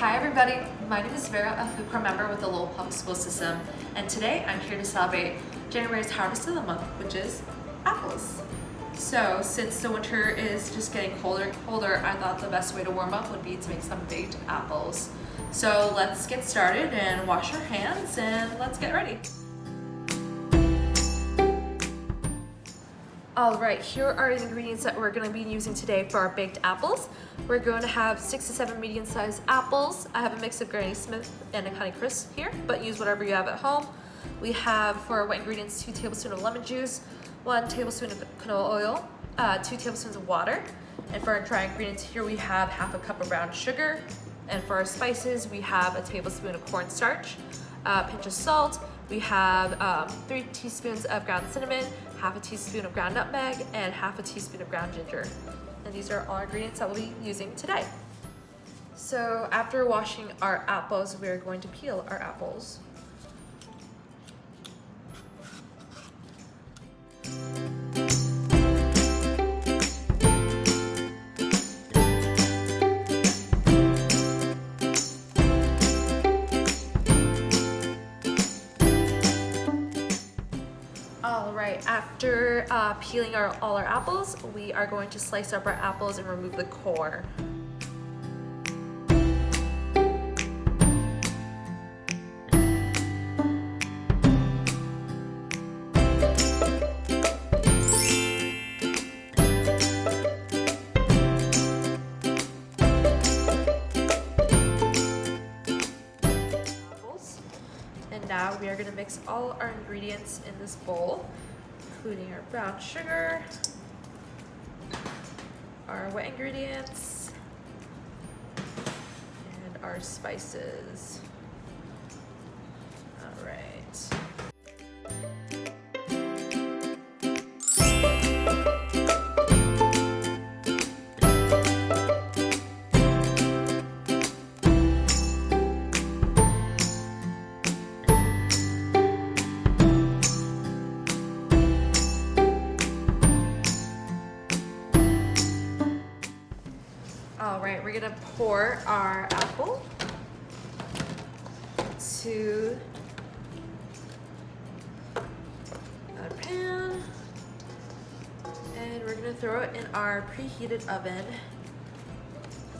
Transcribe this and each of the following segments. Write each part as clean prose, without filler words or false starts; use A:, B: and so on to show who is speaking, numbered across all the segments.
A: Hi everybody, my name is Vera, a FoodCorp member with the Lowell Public School System, and today I'm here to celebrate January's harvest of the month, which is apples. So since the winter is just getting colder and colder, I thought the best way to warm up would be to make some baked apples. So let's get started and wash our hands and let's get ready. Alright, here are the ingredients that we're going to be using today for our baked apples. We're going to have 6 to 7 medium-sized apples. I have a mix of Granny Smith and a Honey Crisp here, but use whatever you have at home. We have, for our wet ingredients, 2 tablespoons of lemon juice, 1 tablespoon of canola oil, 2 tablespoons of water. And for our dry ingredients here, we have half a cup of brown sugar. And for our spices, we have a tablespoon of cornstarch, a pinch of salt. We have 3 teaspoons of ground cinnamon, half a teaspoon of ground nutmeg, and half a teaspoon of ground ginger. And these are all ingredients that we'll be using today. So after washing our apples, we're going to peel our apples. Alright, after peeling all our apples, we are going to slice up our apples and remove the core. And now we are going to mix all our ingredients in this bowl, including our brown sugar, our wet ingredients, and our spices. All right. Alright, we're gonna pour our apple to a pan, and we're gonna throw it in our preheated oven,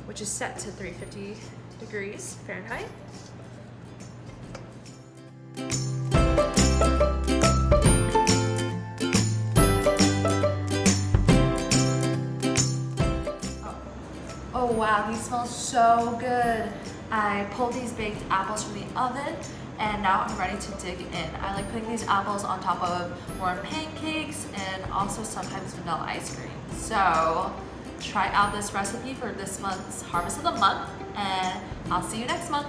A: which is set to 350 degrees Fahrenheit. Oh wow, these smell so good. I pulled these baked apples from the oven and now I'm ready to dig in. I like putting these apples on top of warm pancakes and also sometimes vanilla ice cream. So try out this recipe for this month's Harvest of the Month and I'll see you next month.